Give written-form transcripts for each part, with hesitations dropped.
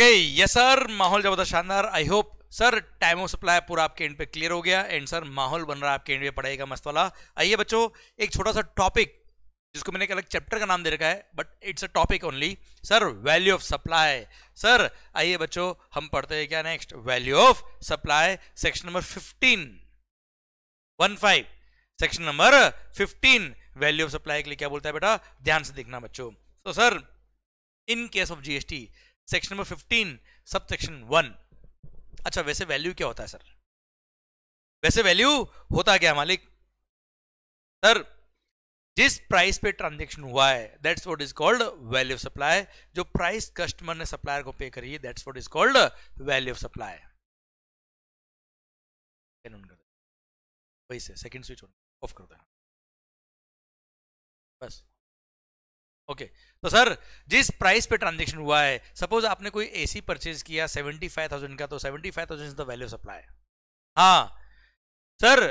Okay yes sir, माहौल जबरदस्त शानदार। I hope sir time of supply पूरा आपके एंड पे क्लियर हो गया एंड सर माहौल बन रहा है आपके एंड पे पढ़ाई का मस्त वाला। आइए बच्चों, एक छोटा सा टॉपिक जिसको मैंने एक अलग चैप्टर का नाम दे रखा है but it's a topic only. Sir value of supply. Sir आइए बच्चों हम पढ़ते हैं क्या next, value of supply section number 15 section number 15 value of supply के लिए क्या बोलता है बेटा, ध्यान से देखना बच्चों। तो sir in case of GST section number 15 sub section 1। अच्छा वैसे वैल्यू क्या होता है सर, वैसे वैल्यू होता क्या मालिक? सर जिस प्राइस पे ट्रांजैक्शन हुआ है that's what is called value of supply. जो प्राइस कस्टमर ने सप्लायर को पे करी है that's what is called value of supply. वही से सेकंड स्विच ऑफ कर दो बस। ओके तो सर जिस प्राइस पे ट्रांजैक्शन हुआ है, सपोज आपने कोई एसी परचेज किया 75,000 का, तो 75,000 is the value of supply. हाँ सर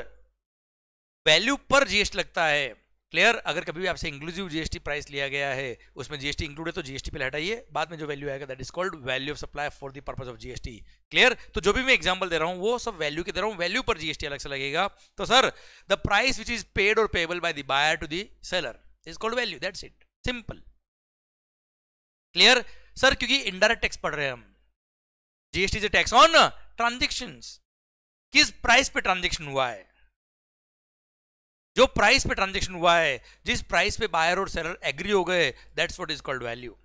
वैल्यू पर जीएसटी लगता है, क्लियर। अगर कभी भी आपसे इंक्लूसिव जीएसटी प्राइस लिया गया है, उसमें जीएसटी इंक्लूड है तो जीएसटी पे हटाइए, बाद में जो वैल्यू आएगा that is called value of supply for the purpose of GST, clear. तो जो भी मैं एग्जांपल दे रहा हूं वो सब वैल्यू के दे रहा हूं, वैल्यू पर जीएसटी अलग से लगेगा। तो sir the price which is paid or payable by the buyer to the seller is called value, that's it, simple, clear. Sir क्योंकि इनडायरेक्ट टैक्स पढ़ रहे हैं हम, GST is tax on transactions. किस प्राइस पे ट्रांजैक्शन हुआ है, जो प्राइस पे ट्रांजैक्शन हुआ है, जिस प्राइस पे बायर और सेलर एग्री हो गए that's what is called value,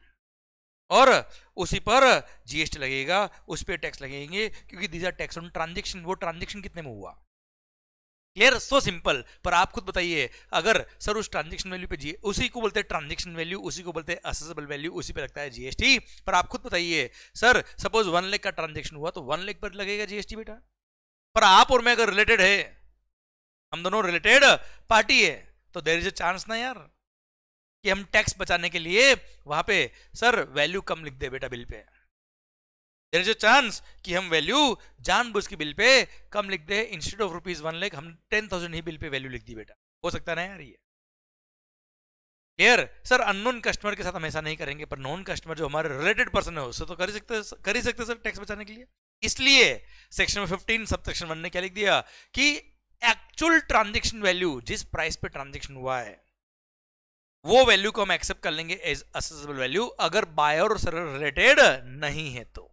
और उसी पर जीएसटी लगेगा, उस पे टैक्स लगेंगे क्योंकि these are tax on transaction. वो ट्रांजैक्शन कितने में हुआ, क्लियर, सो सिंपल। पर आप खुद बताइए, अगर सर उस ट्रांजैक्शन वैल्यू पे उसी को बोलते हैं ट्रांजैक्शन वैल्यू, उसी को बोलते हैं असेसेबल वैल्यू, उसी पे लगता है जीएसटी। पर आप खुद बताइए सर सपोज 1 लाख का ट्रांजैक्शन हुआ तो 1 लाख पर लगेगा जीएसटी बेटा। पर आप और मैं अगर रिलेटेड है, हम दोनों रिलेटेड पार्टी है, तो देयर इज अ चांस ना यार कि हम टैक्स बचाने के लिए वहां पे सर वैल्यू कम लिख दे बेटा bill pay. There is a chance कि हम वैल्यू जानबूझ के बिल पे कम लिख दे, इंस्टेड ऑफ ₹1 लाख हम 10,000 ही बिल पे वैल्यू लिख दी बेटा। हो सकता है ना यार ये, क्लियर। सर अननोन कस्टमर के साथ हम ऐसा नहीं करेंगे, पर नॉन कस्टमर जो हमारे रिलेटेड पर्सन है उससे तो कर ही सकते सर टैक्स बचाने के लिए। इसलिए सेक्शन 15 सब सेक्शन 1 ने क्या लिख दिया कि एक्चुअल ट्रांजैक्शन वैल्यू, जिस प्राइस पे ट्रांजैक्शन हुआ है वो वैल्यू को हम एक्सेप्ट कर लेंगे एज असेसेबल वैल्यू, अगर बायर और सेलर रिलेटेड नहीं है तो,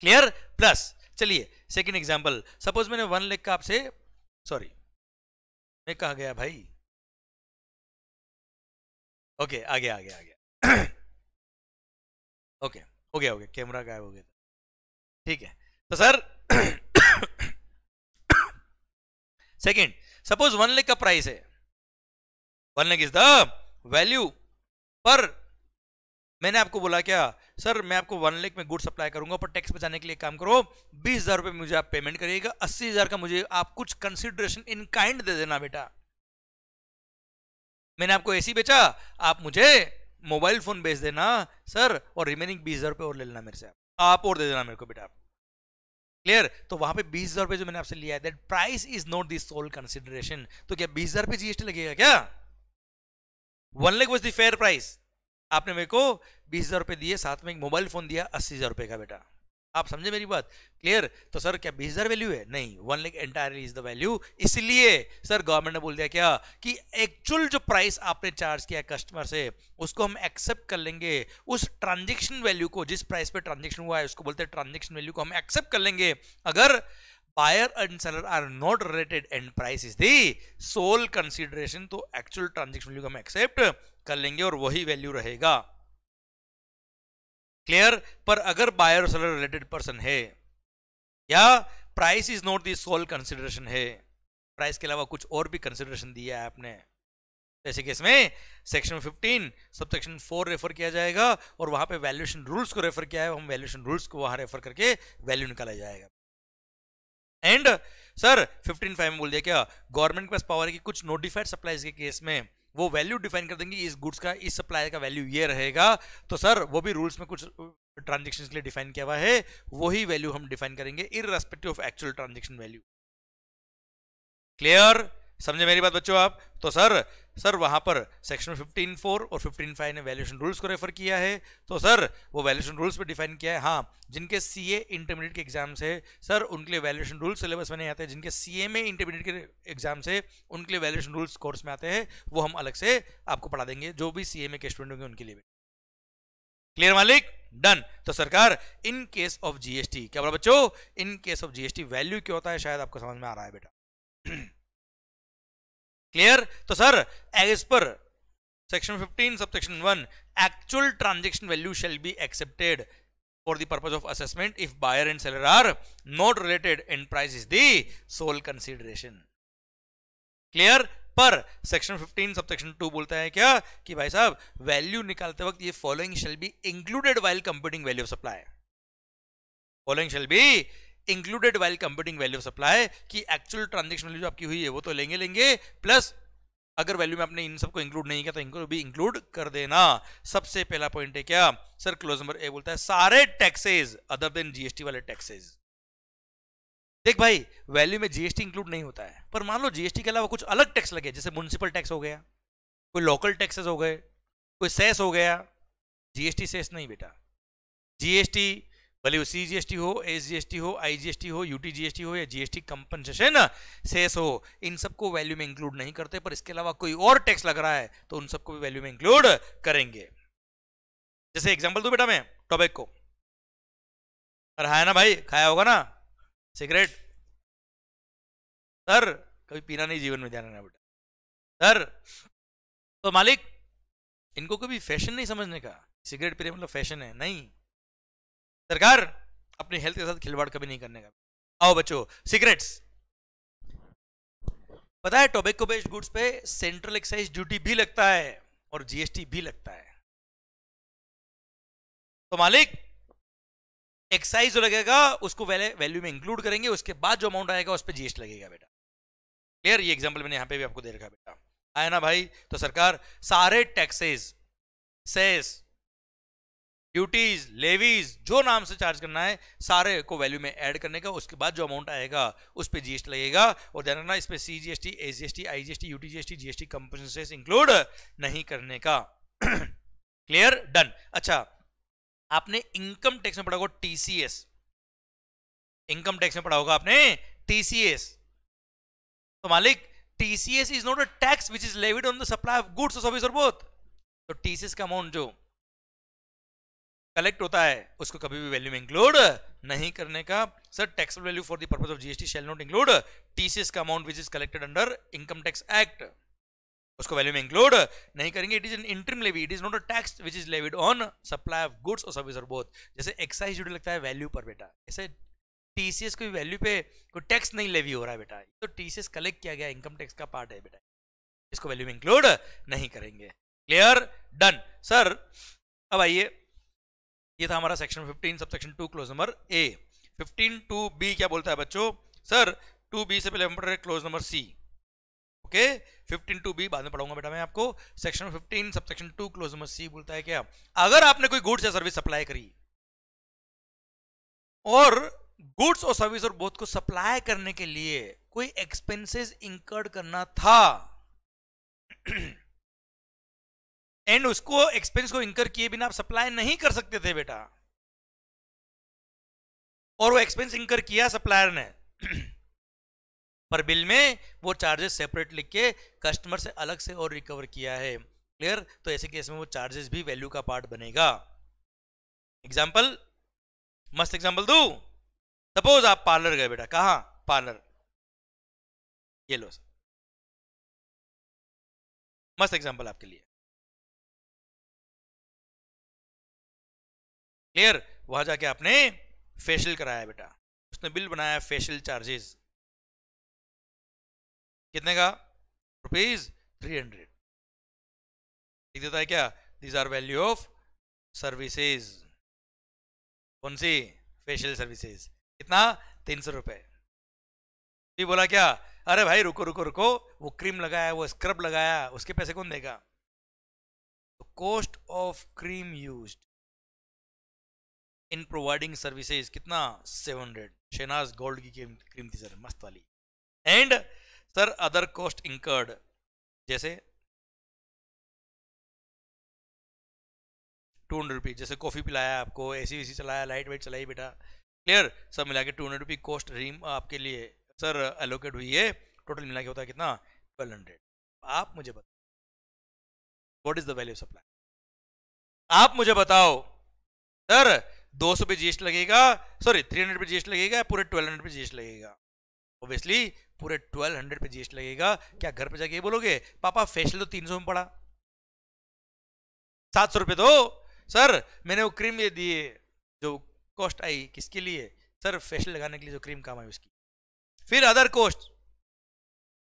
क्लियर। प्लस चलिए सेकंड एग्जांपल, सपोज मैंने 1 लाख का आपसे, सॉरी मैं कहा गया भाई, ओके आ गया ओके हो गया कैमरा गायब हो गया, ठीक है। तो सर सेकंड, सपोज 1 लाख का प्राइस है, 1 लाख इज द वैल्यू, पर मैंने आपको बोला क्या सर मैं आपको 1 लाख में गुड सप्लाई करूंगा, पर टैक्स बचाने के लिए काम करो 20,000 रुपए मुझे आप पेमेंट करिएगा, 80,000 का मुझे आप कुछ कंसिडरेशन इन काइंड दे देना बेटा। मैंने आपको एसी बेचा, आप मुझे मोबाइल फोन बेच देना सर, और रिमेनिंग 20,000 रुपए और ले लेना मेरे से, आप और दे देना मेरे को बेटा, क्लियर। तो वहां पे 20,000 रुपए जो मैंने आपसे लिया है that price is not the sole consideration. तो क्या 20,000 रुपए जीएसटी लगेगा क्या? 1 lakh was the fair price, आपने मेरे को 20,000 रुपए दिए, साथ में एक मोबाइल फोन दिया 80,000 रुपए का बेटा, आप समझे मेरी बात, क्लियर। तो सर क्या 20,000 वैल्यू है? नहीं, 1 lakh entirely is the value. इसलिए सर गवर्नमेंट ने बोल दिया क्या कि एक्चुअल जो प्राइस आपने चार्ज किया कस्टमर से उसको हम एक्सेप्ट कर लेंगे, उस ट्रांजैक्शन वैल्यू को, जिस प्राइस पे ट्रांजैक्शन हुआ है उसको बोलते हैं ट्रांजैक्शन वैल्यू को हम एक्सेप्ट कर लेंगे, अगर buyer and seller are not related and price is the sole consideration, तो एक्चुअल ट्रांजैक्शन वैल्यू को हम एक्सेप्ट कर लेंगे और वही वैल्यू रहेगा, क्लियर। पर अगर बायर और सेलर रिलेटेड पर्सन है या price is not the sole consideration है, प्राइस के अलावा कुछ और भी कंसिडरेशन दिया है आपने, ऐसे केस में सेक्शन 15 सब सेक्शन 4 रेफर किया जाएगा और वहां पे वैल्यूएशन रूल्स को रेफर किया है, हम वैल्यूएशन रूल्स को वहां रेफर करके वैल्यू निकाला जाएगा। एंड सर 15(5) में बोल दिया क्या, गवर्नमेंट के पास पावर है कि कुछ नोटिफाइड सप्लाईज के केस में वो वैल्यू डिफाइन कर देंगे, इस गुड्स का, इस सप्लाई का वैल्यू ये रहेगा। तो सर वो भी रूल्स में कुछ ट्रांजैक्शंस के लिए डिफाइन किया हुआ है, वही वैल्यू हम डिफाइन करेंगे irrespective of actual transaction value, clear. समझे मेरी बात बच्चों आप? तो सर वहां पर सेक्शन 15.4 और 15.5 ने वैल्यूएशन रूल्स को रेफर किया है, तो सर वो वैल्यूएशन रूल्स पे डिफाइन किया है। हाँ, जिनके सीए इंटरमीडिएट के एग्जाम्स है सर उनके लिए वैल्यूएशन रूल्स सिलेबस में नहीं आते हैं, जिनके सीए में इंटरमीडिएट के एग्जाम्स है उनके लिए वैल्यूएशन रूल्स कोर्स में आते हैं, वो हम अलग से आपको पढ़ा देंगे, जो भी सीए में के स्टूडेंट होंगे उनके लिए। क्लियर मालिक? डन। तो सरकार इन केस ऑफ जीएसटी क्या बोला बच्चों? इन केस ऑफ जीएसटी वैल्यू क्या होता है, शायद आपको समझ में आ रहा है बेटा। क्लियर? तो sir as per section 15 subsection 1 actual transaction value shall be accepted for the purpose of assessment if buyer and seller are not related and price is the sole consideration. Clear? Per section 15 subsection 2 बोलता है क्या कि भाई साहब value निकालते वक्त ये following shall be included while computing value of supply. Following shall be included while computing value of supply की एक्चुअल ट्रांजैक्शन वैल्यू जो आपकी हुई है वो तो लेंगे प्लस अगर वैल्यू में आपने इन सबको इंक्लूड नहीं किया तो इनको भी इंक्लूड कर देना। सबसे पहला पॉइंट है क्या सर, क्लोज नंबर ए बोलता है सारे टैक्सेस अदर देन जीएसटी वाले टैक्सेस। देख भाई वैल्यू में जीएसटी इंक्लूड नहीं होता है, पर मान लो जीएसटी के अलावा कुछ अलग टैक्स लगे, जैसे म्युनिसिपल टैक्स हो गया, कोई लोकल टैक्सेस हो गए, कोई सेस हो गया, जीएसटी सेस नहीं बेटा। जीएसटी भले वो सीजीएसटी हो, एसजीएसटी हो, आईजीएसटी हो, यूटीजीएसटी हो या जीएसटी कंपनसेशन सेस हो, इन सबको वैल्यू में इंक्लूड नहीं करते, पर इसके अलावा कोई और टैक्स लग रहा है तो उन सबको भी वैल्यू में इंक्लूड करेंगे। जैसे एग्जांपल दूं बेटा मैं, टोबैको खाया ना भाई, खाया होगा ना सिगरेट। सर कभी पीना नहीं जीवन में, ध्यान रखना बेटा। सर तो मालिक इनको कभी फैशन नहीं समझने का, सिगरेट पीने मतलब फैशन है, नहीं। सरकार अपनी हेल्थ के साथ खिलवाड़ कभी नहीं करने का। आओ बच्चों, सिगरेट्स पता है टोबैको बेस्ड गुड्स पे सेंट्रल एक्साइज ड्यूटी भी लगता है और जीएसटी भी लगता है। तो मालिक एक्साइज जो लगेगा उसको वैल्यू में इंक्लूड करेंगे, उसके बाद जो अमाउंट आएगा उस पर जीएसटी लगेगा बेटा। क्लियर? ये एग्जांपल मैंने यहां पे भी आपको दे रखा बेटा, आया ना भाई? तो सरकार सारे टैक्सेस, सेस, ड्यूटीज, लेवीज जो नाम से चार्ज करना है सारे को वैल्यू में ऐड करने का, उसके बाद जो अमाउंट आएगा उस पर जीएसटी लगेगा। और ध्यान रखना इसमें CGST, SGST, IGST, UTGST, GST compensation include नहीं करने का। क्लियर? डन। अच्छा आपने इनकम टैक्स में पढ़ा होगा टीसीएस, इनकम टैक्स में पढ़ा होगा आपने टीसीएस। तो मालिक TCS is not a tax which is levied on the supply of goods और सर्विस और बोथ। तो टीसीएस का अमाउंट जो कलेक्ट होता है उसको कभी भी वैल्यू में इंक्लूड नहीं करने का। Sir taxable value for the purpose of GST shall not include TCS का amount which is collected under income tax act, उसको वैल्यू में इंक्लूड नहीं करेंगे। It is an interim levy, it is not a tax which is levied on supply of goods और service और both. जैसे excise duty लगता है value पर बेटा, ऐसे टीसीएस कोई वैल्यू पे कोई टैक्स नहीं लेवी हो रहा है बेटा, तो टीसीएस कलेक्ट किया गया इनकम टैक्स का पार्ट है बेटा, इसको वैल्यू में इंक्लूड नहीं करेंगे। क्लियर? डन। सर अब आइए, ये था हमारा सेक्शन 15 सबसेक्शन 2 क्लोज नंबर ए। 15(2)(b) क्या बोलता है बच्चों? सर 2b से पहले हम पढ़ रहे क्लोज नंबर सी। ओके 15(2)(b) बाद में पढ़ाऊंगा बेटा मैं आपको। Section 15 subsection 2 clause number C बोलता है क्या, अगर आपने कोई गुड्स या सर्विस सप्लाई करी और गुड्स और सर्विस और बोथ को सप्लाई करने के लिए कोई एक्सपेंसेस इंकर्ड करना था एंड उसको एक्सपेंस को इंकर किए बिना आप सप्लाई नहीं कर सकते थे बेटा, और वो एक्सपेंस इंकर किया सप्लायर ने पर बिल में वो चार्जेस सेपरेट लिख के कस्टमर से अलग से और रिकवर किया है। क्लियर? तो ऐसे केस में वो चार्जेस भी वैल्यू का पार्ट बनेगा। एग्जाम्पल, मस्त एग्जाम्पल दू। सपोज आप पार्लर गए बेटा, कहां? पार्लर, ये लो मस्त एग्जाम्पल आपके लिए। क्लियर? वहां जाके आपने फेशियल कराया बेटा, उसने बिल बनाया फेशियल चार्जेस कितने का? ₹300 लिख देता है क्या? These are value of services. कौन सी? Facial services. कितना? ₹300। भी बोला क्या, अरे भाई रुको रुको रुको, वो क्रीम लगाया, वो स्क्रब लगाया, उसके पैसे कौन देगा? तो cost of cream used in providing services कितना? 700। शहनाज गोल्ड की क्रीम थी सर, मस्त वाली। And sir other cost incurred, जैसे 200 रुपीज, जैसे कॉफी पिलाया आपको, एसी वेसी चलाया, लाइट वाइट चलाई बेटा, क्लियर, सब मिला के 200 रुपीज कॉस्ट रीम आपके लिए सर एलोकेट हुई है, टोटल मिला के होता है कितना 1200। आप मुझे बताओ what is the value of supply, आप मुझे बताओ सर 200 पे जीएसटी लगेगा, सॉरी 300 पे जीएसटी लगेगा, पूरे 1200 पे जीएसटी लगेगा, ऑब्वियसली पूरे 1200 पे जीएसटी लगेगा। क्या घर पे जाके ये बोलोगे पापा फेशियल तो 300 में पड़ा, 700 रुपए दो, सर मैंने वो क्रीम ये दिए जो कॉस्ट आई किसके लिए, सर फेशियल लगाने के लिए जो क्रीम काम आई उसकी। फिर अदर कॉस्ट,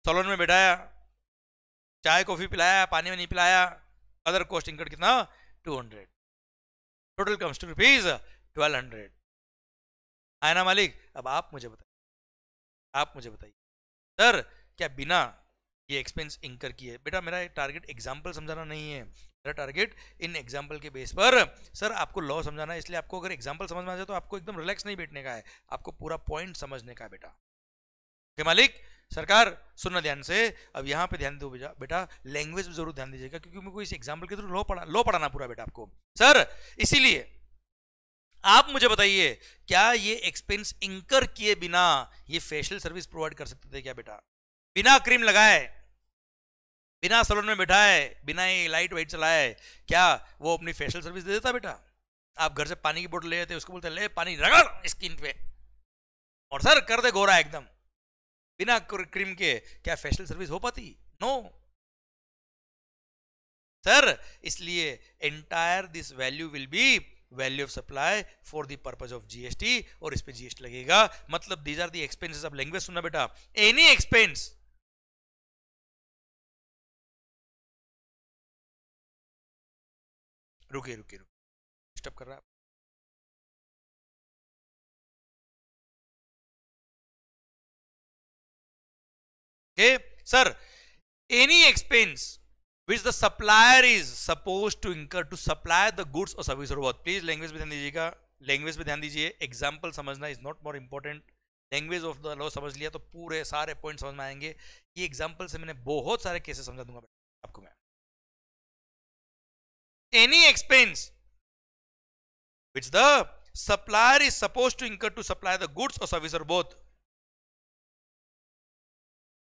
सैलून में बैठाया, चाय कॉफी पिलाया, पानी में नहीं पिलाया, अदर कॉस्ट इंकर्ड कितना 200, टोटल कम्स टू रुपीज 1200। आया ना मालिक। अब आप मुझे बताइए सर क्या बिना ये एक्सपेंस इंकर किए, बेटा मेरा टारगेट एग्जांपल समझाना नहीं है, मेरा टारगेट इन एग्जांपल के बेस पर सर आपको लॉ समझाना है, इसलिए आपको अगर एग्जांपल समझ में आ जाए तो आपको एकदम रिलैक्स नहीं बैठने का है, आपको पूरा पॉइंट समझने का है बेटा। ओके मालिक, सरकार सुनना ध्यान से, अब यहाँ पे ध्यान दो बेटा, लैंग्वेज में जरूर ध्यान दीजिएगा क्योंकि मेरे को इस एग्जांपल के थ्रू लॉ पढ़ाना पूरा बेटा आपको। सर इसीलिए आप मुझे बताइए क्या ये एक्सपेंस इंकर किए बिना ये फेशियल सर्विस प्रोवाइड कर सकते थे क्या बेटा, बिना क्रीम लगाए, बिना सैलून में बैठाए, बिना ये लाइट वाइट चलाए, क्या वो अपनी फेशियल सर्विस दे देता बेटा? आप घर से पानी की बोतल ले जाते, उसको बोलते ले पानी रगड़ स्किन पे और सर कर दे गोरा एकदम, बिना क्रीम के क्या फेशियल सर्विस हो पाती? नो सर, इसलिए entire this value will be value of supply for the purpose of GST, और इस पे जीएसटी लगेगा, मतलब दीज आर द एक्सपेंसेस। अब लैंग्वेज सुनना बेटा, एनी एक्सपेंस रुकिए स्टॉप कर रहा है sir, any expense which the supplier is supposed to incur to supply the goods or service or both। Please language पे ध्यान दीजिएगा, लैंग्वेज पे ध्यान दीजिए, एग्जांपल समझना is not more important, language of the law समझ लिया तो पूरे सारे पॉइंट समझ में आएंगे। ये एग्जांपल से मैंने बहुत सारे केसेस समझा दूंगा आपको मैं। Any expense which the supplier is supposed to incur to supply the goods or service or both,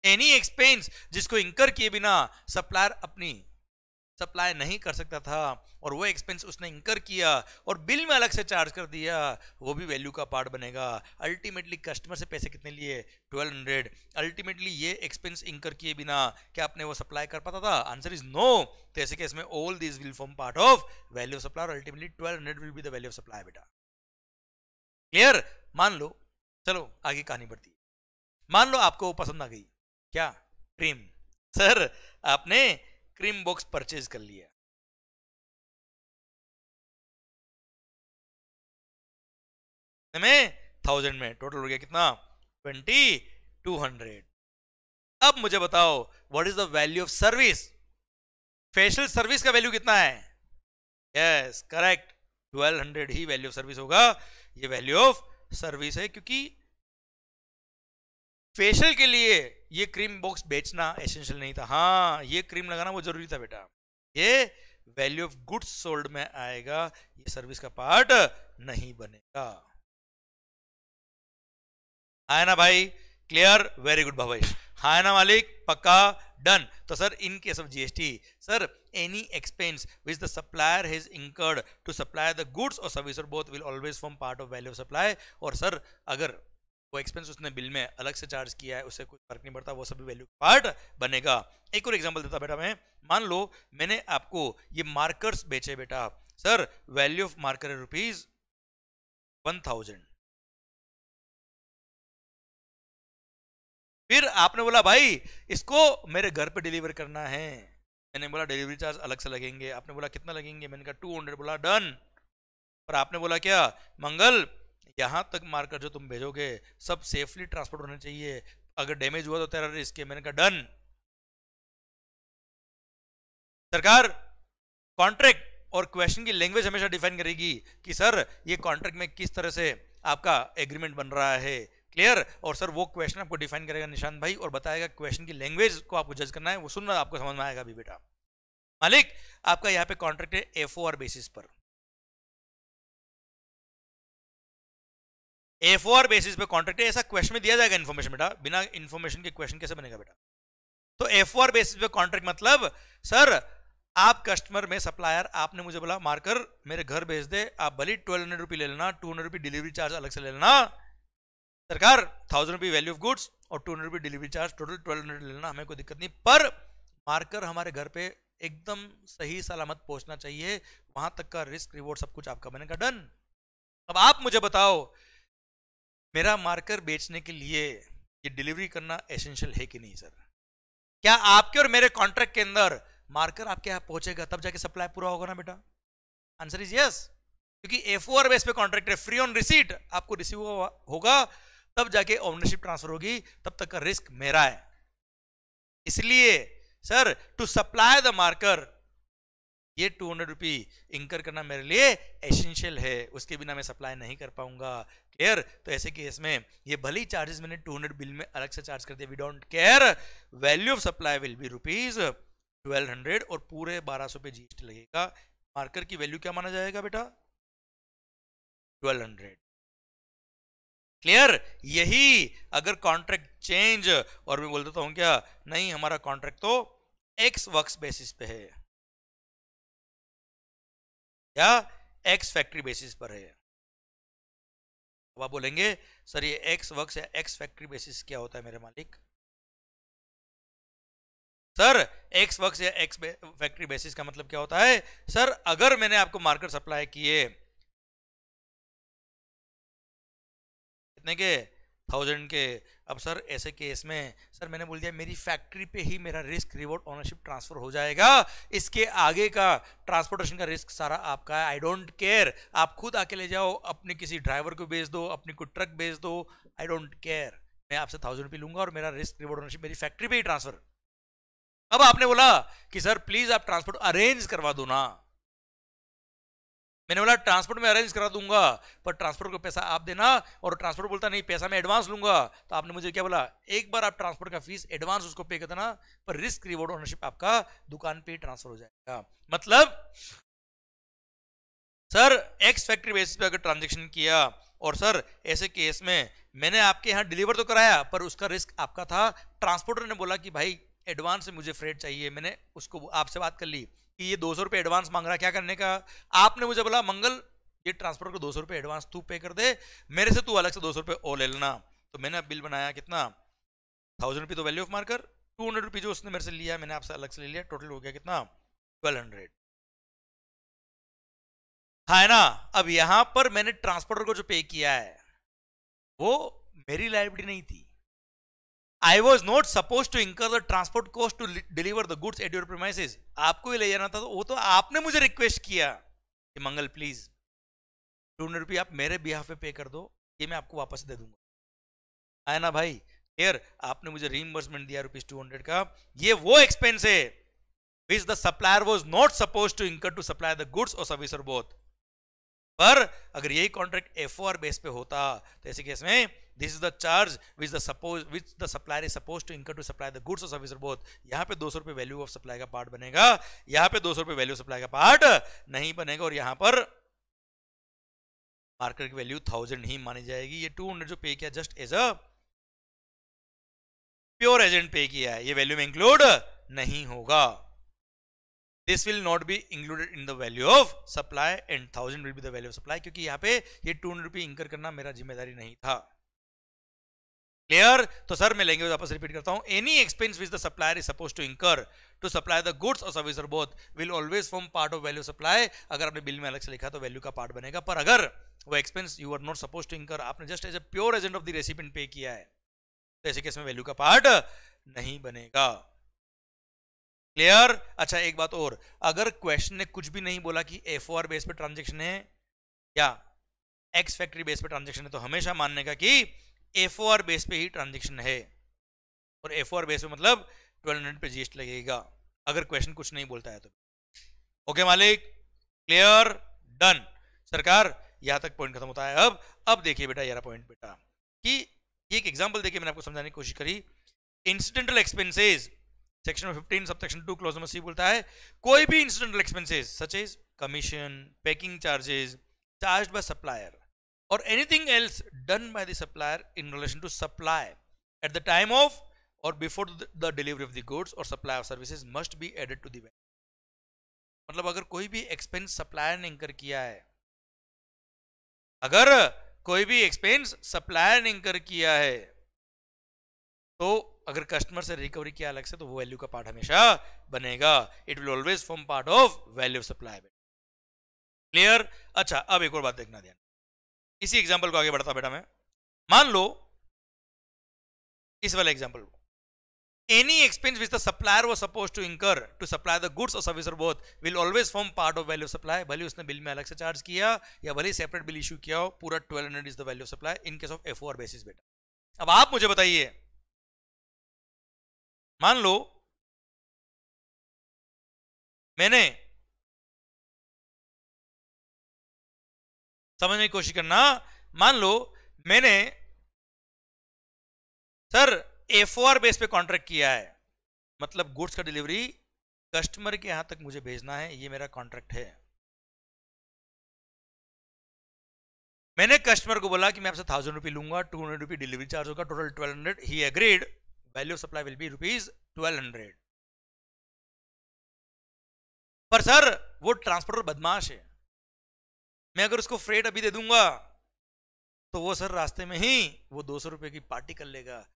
any expense जिसको इंकर किए बिना सप्लायर अपनी सप्लाई नहीं कर सकता था और वो एक्सपेंस उसने इंकर किया और बिल में अलग से चार्ज कर दिया, वो भी वैल्यू का पार्ट बनेगा। अल्टीमेटली कस्टमर से पैसे कितने लिए? 1200। अल्टीमेटली ये एक्सपेंस इंकर किए बिना क्या आपने वो सप्लाई कर पाता था? Answer is no. तो ऐसे केस में all this will form part of value of supply, ultimately 1200 will be the value of supply बेटा। क्लियर? मान लो, चलो आगे कहानी बढ़ती है, मान लो आपको पसंद आ गई क्या? क्रीम। सर आपने क्रीम बॉक्स परचेज कर लिया, में 1000 में टोटल हो गया कितना? 2200। अब मुझे बताओ what is the value of service? Facial service का वैल्यू कितना है? Yes correct, 1200 he value of service होगा। ये वैल्यू ऑफ सर्विस है क्योंकि फेशियल के लिए ये क्रीम बॉक्स बेचना एसेंशियल नहीं था, हाँ ये क्रीम लगाना वो जरूरी था बेटा, ये वैल्यू ऑफ गुड्स सोल्ड में आएगा, ये सर्विस का पार्ट नहीं बनेगा। आया ना भाई? क्लियर? Very good Bhavesh. हाँ ना मालिक? पक्का? डन। तो sir in case of GST, sir any expense which the supplier has incurred to supply the goods और सर्विस और both will always form part of value of supply. और sir अगर वो एक्सपेंस उसने बिल में अलग से चार्ज किया है, उससे कुछ फर्क नहीं पड़ता, वो सभी वैल्यू पार्ट बनेगा। एक और एग्जांपल देता बेटा मैं, मान लो मैंने आपको ये मार्कर्स बेचे बेटा, सर वैल्यू ऑफ मार्कर है ₹1000। फिर आपने बोला भाई इसको मेरे घर पे डिलीवर करना है, मैंने बोला डिलीवरी चार्ज अलग से लगेंगे, आपने बोला कितना लगेंगे? मैंने कहा 200, बोला डन। पर आपने बोला क्या? मंगल यहां तक मार्कर जो तुम भेजोगे सब सेफली ट्रांसपोर्ट होने चाहिए, अगर डैमेज हुआ तो तेरा रिस्क है। मैंने कहा डन। सरकार कॉन्ट्रैक्ट और क्वेश्चन की लैंग्वेज हमेशा डिफाइन करेगी कि सर ये कॉन्ट्रैक्ट में किस तरह से आपका एग्रीमेंट बन रहा है। क्लियर। और सर वो क्वेश्चन आपको डिफाइन करेगा निशांत भाई और बताएगा क्वेश्चन की लैंग्वेज को आपको जज करना है, वो सुनना आपको समझ में आएगा अभी बेटा। मालिक आपका यहाँ पे कॉन्ट्रैक्ट है एफओआर बेसिस पर, एफओआर बेसिस पे कॉन्ट्रैक्ट है, ऐसा क्वेश्चन में दिया जाएगा इन्फॉर्मेशन बेटा, बिना इन्फॉर्मेशन के क्वेश्चन कैसे बनेगा बेटा। तो एफओआर बेसिस पे कॉन्ट्रैक्ट मतलब सर आप कस्टमर में सप्लायर, आपने मुझे बोला मार्कर मेरे घर भेज दे, आप भले 1200 रुपये ले लेना, 200 रुपये डिलीवरी चार्ज अलग से ले लेना, सरकार 1000 रुपये वैल्यू ऑफ गुड्स और 200 रुपये डिलीवरी चार्ज, टोटल 1200 ले लेना, हमें कोई दिक्कत नहीं, पर मार्कर हमारे घर पे एकदम सही सलामत पहुंचना चाहिए, वहां तक का रिस्क रिवॉर्ड सब कुछ आपका बनेगा, डन। अब आप मुझे बताओ मेरा मार्कर बेचने के लिए ये डिलीवरी करना एसेंशियल है कि नहीं सर? क्या आपके और मेरे कॉन्ट्रैक्ट के अंदर मार्कर आपके यहाँ पहुंचेगा तब जाके सप्लाई पूरा होगा ना बेटा? आंसर इज यस, क्योंकि एफओआर बेस पे कॉन्ट्रैक्ट है, फ्री ऑन रिसीट आपको रिसीव होगा तब जाके ओनरशिप ट्रांसफर होगी, तब तक का रिस्क मेरा है। इसलिए sir to supply the marker ये 200 रुपये इंकर करना मेरे लिए एसेंशियल है, उसके बिना मैं सप्लाई नहीं कर पाऊंगा, क्लियर। तो ऐसे केस में ये भली चार्जेस मैंने 200 बिल में अलग से चार्ज कर दिया, we don't care, value of supply will be rupees 1200 और पूरे 1200 पे जीएसटी लगेगा। मार्कर की वैल्यू क्या माना जाएगा बेटा? 1200, क्लियर। यही अगर कॉन्ट्रैक्ट चेंज और मैं बोल देता हूं क्या, नहीं हमारा कॉन्ट्रैक्ट तो एक्स वर्क्स बेसिस पे है या एक्स फैक्ट्री बेसिस पर है, अब आप बोलेंगे सर ये एक्स वर्क्स या एक्स फैक्ट्री बेसिस क्या होता है मेरे मालिक? सर एक्स वर्क्स या एक्स फैक्ट्री बेसिस का मतलब क्या होता है? सर अगर मैंने आपको मार्कर सप्लाई किए कितने के, 1000 के, अब सर ऐसे केस में सर मैंने बोल दिया मेरी फैक्ट्री पे ही मेरा रिस्क रिवॉर्ड ओनरशिप ट्रांसफर हो जाएगा, इसके आगे का ट्रांसपोर्टेशन का रिस्क सारा आपका है, आई डोंट केयर, आप खुद आके ले जाओ, अपने किसी ड्राइवर को भेज दो, अपनी कोई ट्रक भेज दो, आई डोंट केयर, मैं आपसे 1000 रुपये लूंगा और मेरा रिस्क रिवॉर्ड ओनरशिप मेरी फैक्ट्री पे ही ट्रांसफर। अब आपने बोला कि सर प्लीज आप ट्रांसपोर्ट अरेंज करवा दो ना, मैंने बोला ट्रांसपोर्ट में अरेंज करा दूंगा पर ट्रांसपोर्ट को पैसा आप देना, और ट्रांसपोर्ट बोलता नहीं पैसा मैं एडवांस लूंगा, तो आपने मुझे क्या बोला, एक बार आप ट्रांसपोर्ट का फीस एडवांस उसको पे कर देना, पर रिस्क रिवॉर्ड ओनरशिप आपका दुकान पे ट्रांसफर हो जाएगा। मतलब सर एक्स फैक्ट्री बेसिस पे अगर ट्रांजेक्शन किया और सर ऐसे केस में मैंने आपके यहाँ डिलीवर तो कराया पर उसका रिस्क आपका था, ट्रांसपोर्टर ने बोला कि भाई एडवांस से मुझे फ्रेट चाहिए, मैंने उसको आपसे बात कर ली कि ये 200 रुपये एडवांस मांग रहा है, क्या करने का, आपने मुझे बोला मंगल ये ट्रांसपोर्टर को 200 रुपये एडवांस तू पे कर दे, मेरे से तू अलग से 200 रुपये और ले लेना, तो मैंने बिल बनाया कितना, 1000 रुपये तो वैल्यू ऑफ मार्कर, 200 रुपये जो उसने मेरे से लिया मैंने आपसे अलग से ले लिया, टोटल हो गया कितना 1200, हाँ है ना। अब यहां पर मैंने ट्रांसपोर्टर को जो पे किया है वो मेरी लायबिलिटी नहीं थी, I was not supposed to incur the transport cost to deliver the goods at your premises, आपको ही ले जाना था, तो वो तो आपने मुझे रिक्वेस्ट किया कि मंगल प्लीज 200 रुपये आप मेरे बिहाफ पे पे कर दो, ये मैं आपको वापस दे दूंगा, है ना भाई। यार आपने मुझे रीइंबर्समेंट दिया ₹200 का, ये वो एक्सपेंस है which the supplier was not supposed to incur to supply the goods or service or both। पर अगर यही कॉन्ट्रैक्ट एफओआर बेस पे होता तो ऐसे केस में this is the charge which the supplier is suppose to incur to supply the goods और service both, यहाँ पे 200 रुपये वैल्यू ऑफ सप्लाई का पार्ट बनेगा, यहाँ पे 200 रुपये वैल्यू ऑफ सप्लाई का पार्ट नहीं बनेगा, और यहाँ पर मार्कर की वैल्यू 1000 ही मानी जाएगी। ये 200 जो पे किया just as a pure agent pay किया है, ये वैल्यू में इंक्लूड नहीं होगा, this will not be included in the value of supply and 1000 will be the value of supply, क्योंकि यहाँ पे ये 200 रुपये इंकर करना मेरा जिम्मेदारी नहीं था, क्लियर। तो सर मैं लैंग्वेज वापस रिपीट करता हूं, any expense which the supplier is suppose to incur to supply the goods और सर्विस और both will always form part of value supply, अगर आपने बिल में अलग से लिखा तो वैल्यू का पार्ट बनेगा, पर अगर वो expense you are not suppose to incur, आपने just as a pure agent of the recipient pay किया है, तो ऐसे केस में वैल्यू का पार्ट नहीं बनेगा, क्लियर। अच्छा एक बात और, अगर क्वेश्चन ने कुछ भी नहीं बोला कि एफओआर बेस पे ट्रांजैक्शन है या एक्स फैक्ट्री बेस पे ट्रांजैक्शन है, तो हमेशा मानने का कि एफओआर बेस पे ही ट्रांजैक्शन है, और एफओआर बेस पे मतलब 1200 पे जीएसटी लगेगा, अगर क्वेश्चन कुछ नहीं बोलता है तो। ओके मालिक, क्लियर, डन। सरकार यहां तक पॉइंट खत्म होता है। अब देखिए बेटा, 11 पॉइंट बेटा कि ये एक एग्जांपल देके मैंने आपको समझाने की कोशिश करी। Incidental expenses section 15 subsection 2 clause number C बोलता है कोई भी incidental expenses such as commission, packing charges charged by supplier or anything else done by the supplier in relation to supply at the time of or before the delivery of the goods or supply of services must be added to the value. मतलब अगर कोई भी expense supplier ने इंकर किया है, अगर कोई भी एक्सपेंस सप्लायर ने इंकर किया है, तो अगर कस्टमर से रिकवरी किया अलग से तो वो वैल्यू का पार्ट हमेशा बनेगा। It will always form part of value of supply. Clear? अच्छा, अब एक और बात देखना ध्यान, इसी एग्जांपल को आगे बढ़ता बेटा मैं। मान लो इस वाले एग्जांपल को, any expense which the supplier was supposed to incur to supply the goods और सर्विस और both will always form part of value of supply. भले उसने बिल में अलग से चार्ज किया या भले सेपरेट बिल इशू किया हो, पूरा 1200 is the value of supply in case of FOR basis बेटा। अब आप मुझे बताइए, मान लो मैंने, समझने की कोशिश करना, मान लो मैंने सर एफओआर बेस पे कॉन्ट्रैक्ट किया है, मतलब गुड्स का डिलीवरी कस्टमर के यहां तक मुझे भेजना है, ये मेरा कॉन्ट्रैक्ट है। मैंने कस्टमर को बोला कि मैं आपसे 1000 रुपये लूंगा, 200 रुपये डिलीवरी चार्ज होगा, total 1200। He agreed, value of supply will be rupees 1200। पर सर वो ट्रांसपोर्टर बदमाश है, मैं अगर उसको फ्रेट अभी दे दूंगा तो वो सर रास्ते में ही वो 200 रुपये की पार्टी कर लेगा।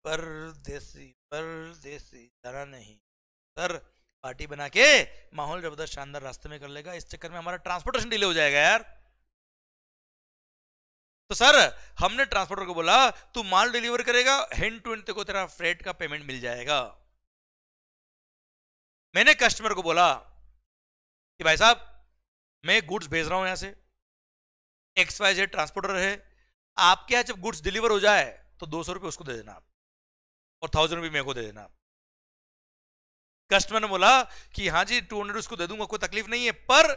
परदेसी परदेसी जाना नहीं सर, पार्टी बना के माहौल जबरदस्त शानदार रास्ते में कर लेगा, इस चक्कर में हमारा ट्रांसपोर्टेशन डिले हो जाएगा यार। तो सर हमने ट्रांसपोर्टर को बोला तू माल डिलीवर करेगा, हैंड टू हैंड तेरे को तेरा फ्रेट का पेमेंट मिल जाएगा। मैंने कस्टमर को बोला कि भाई साहब मैं गुड्स भेज रहा हूं यहां से, XYZ ट्रांसपोर्टर है, आपके यहां जब गुड्स डिलीवर हो जाए तो 200 रुपये उसको दे देना आप और 1000 रुपये मेरे को दे देना। कस्टमर ने बोला कि हाँ जी 200 उसको दे दूंगा, कोई तकलीफ नहीं है, पर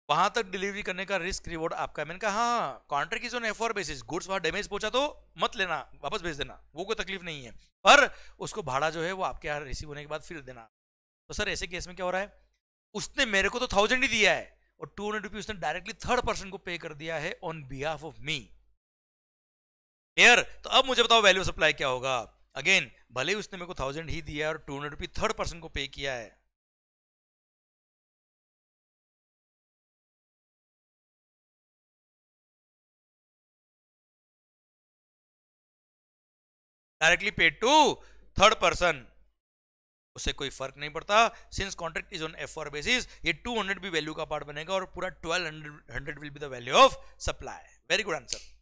वहां तक डिलीवरी करने का रिस्क रिवॉर्ड आपका है। मैंने कहा हाँ, contract is on FOR basis, goods वहां डैमेज पहुंचा तो मत लेना, वापस भेज देना, वो कोई तकलीफ नहीं है, पर उसको भाड़ा जो है वो आपके यहाँ रिसीव होने के बाद फिर देना। तो सर ऐसे केस में क्या हो रहा है, उसने मेरे को तो 1000 ही दिया है और 200 रुपये उसने डायरेक्टली थर्ड पर्सन को पे कर दिया है on behalf of me. Clear? तो अब मुझे बताओ वैल्यू सप्लाई क्या होगा। अगेन भले उसने मेरे को 1000 ही दिया और 200 रुपये थर्ड पर्सन को पे किया है, directly paid to third person, उससे कोई फर्क नहीं पड़ता। Since contract is on FOR basis, ये 200 भी वैल्यू का पार्ट बनेगा और पूरा 1200 will be the value of supply. Very good answer.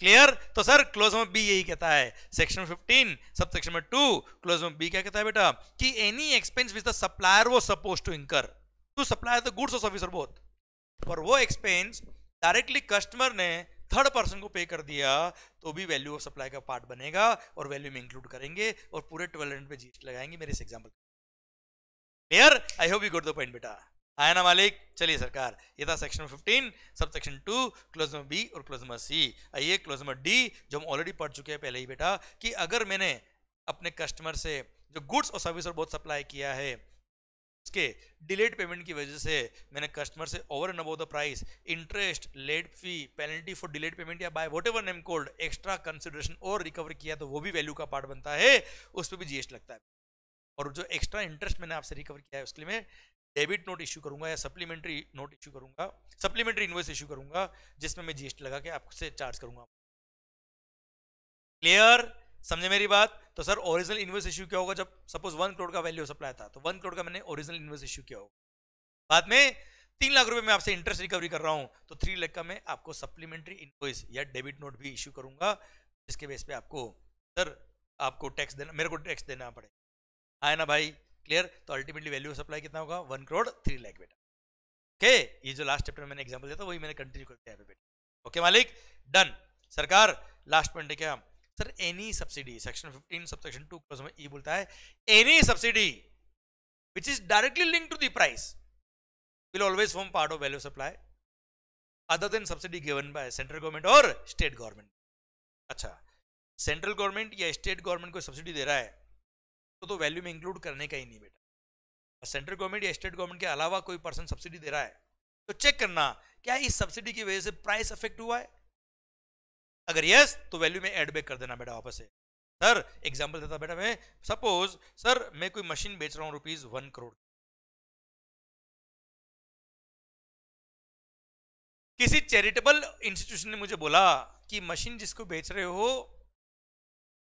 Clear? तो सर क्लोज नंबर बी यही कहता है, सेक्शन 15 सब सेक्शन में 2 क्लोज नंबर बी क्या कहता है बेटा कि any expense which the supplier वो suppose to incur to supply the goods और सर्विस और बोथ, पर वो एक्सपेंस डायरेक्टली कस्टमर ने थर्ड पर्सन को पे कर दिया तो भी वैल्यू ऑफ सप्लाई का पार्ट बनेगा और वैल्यू में इंक्लूड करेंगे और पूरे 1200 पे जीएसटी लगाएंगे मेरे इस example. Clear? I hope you got the point बेटा। आया ना मालिक? चलिए सरकार, ये था section 15 subsection 2 clause number B और क्लोज नंबर सी। आइए क्लोज नंबर डी जो हम ऑलरेडी पढ़ चुके हैं पहले ही बेटा, कि अगर मैंने अपने कस्टमर से जो गुड्स और सर्विस और बहुत सप्लाई किया है उसके डिलेड पेमेंट की वजह से मैंने कस्टमर से over and above the price interest, late fee, penalty for delayed payment या by whatever name called extra consideration और रिकवर किया तो वो भी वैल्यू का पार्ट बनता है, उस पर भी जीएसटी लगता है। और जो एक्स्ट्रा इंटरेस्ट मैंने आपसे रिकवर किया है उसके लिए मैं डेबिट नोट इश्यू करूंगा या सप्लीमेंट्री नोट इश्यू करूंगा, सप्लीमेंट्री इनवॉइस इश्यू करूंगा जिसमें मैं जीएसटी लगा के आपसे चार्ज करूंगा। क्लियर? समझे मेरी बात? तो सर ओरिजिनल इनवॉइस इश्यू क्या होगा, जब सपोज 1 करोड़ का वैल्यू सप्लाई था तो 1 करोड़ का मैंने ओरिजिनल इनवॉइस इश्यू किया होगा, बाद में 3 लाख रुपए में आपसे इंटरेस्ट रिकवरी कर रहा हूं तो 3 लाख का मैं आपको सप्लीमेंट्री इनवॉइस या डेबिट नोट भी इश्यू करूंगा, जिसके बेस पे आपको सर आपको टैक्स देना, मेरे को टैक्स देना पड़ेगा। आया ना भाई? क्लियर? तो अल्टीमेटली वैल्यू ऑफ सप्लाई कितना होगा, 1 करोड़ 3 लाख बेटा। ओके, ये जो लास्ट चैप्टर में मैंने एग्जांपल दिया था वही मैंने कंटिन्यू करके आया बेटा। ओके मालिक, डन। सरकार लास्ट पॉइंट है क्या sir, any subsidy, section 15 subsection 2 clause में ई बोलता है any subsidy which is directly linked to the price will always form part of value supply other than subsidy given by central government और state government. अच्छा, central government या state government को subsidy दे रहा है तो वैल्यू में include करने का ही नहीं बेटा। सेंट्रल गवर्नमेंट या स्टेट गवर्नमेंट के अलावा कोई पर्सन सब्सिडी दे रहा है तो चेक करना क्या इस सब्सिडी की वजह से प्राइस अफेक्ट हुआ है। अगर यस तो वैल्यू में ऐड बैक कर देना बेटा वापस से। सर एग्जांपल देता बेटा मैं, सपोज सर मैं कोई मशीन बेच रहा हूं ₹1 करोड़, किसी चैरिटेबल इंस्टीट्यूशन ने मुझे बोला कि मशीन जिसको बेच रहे हो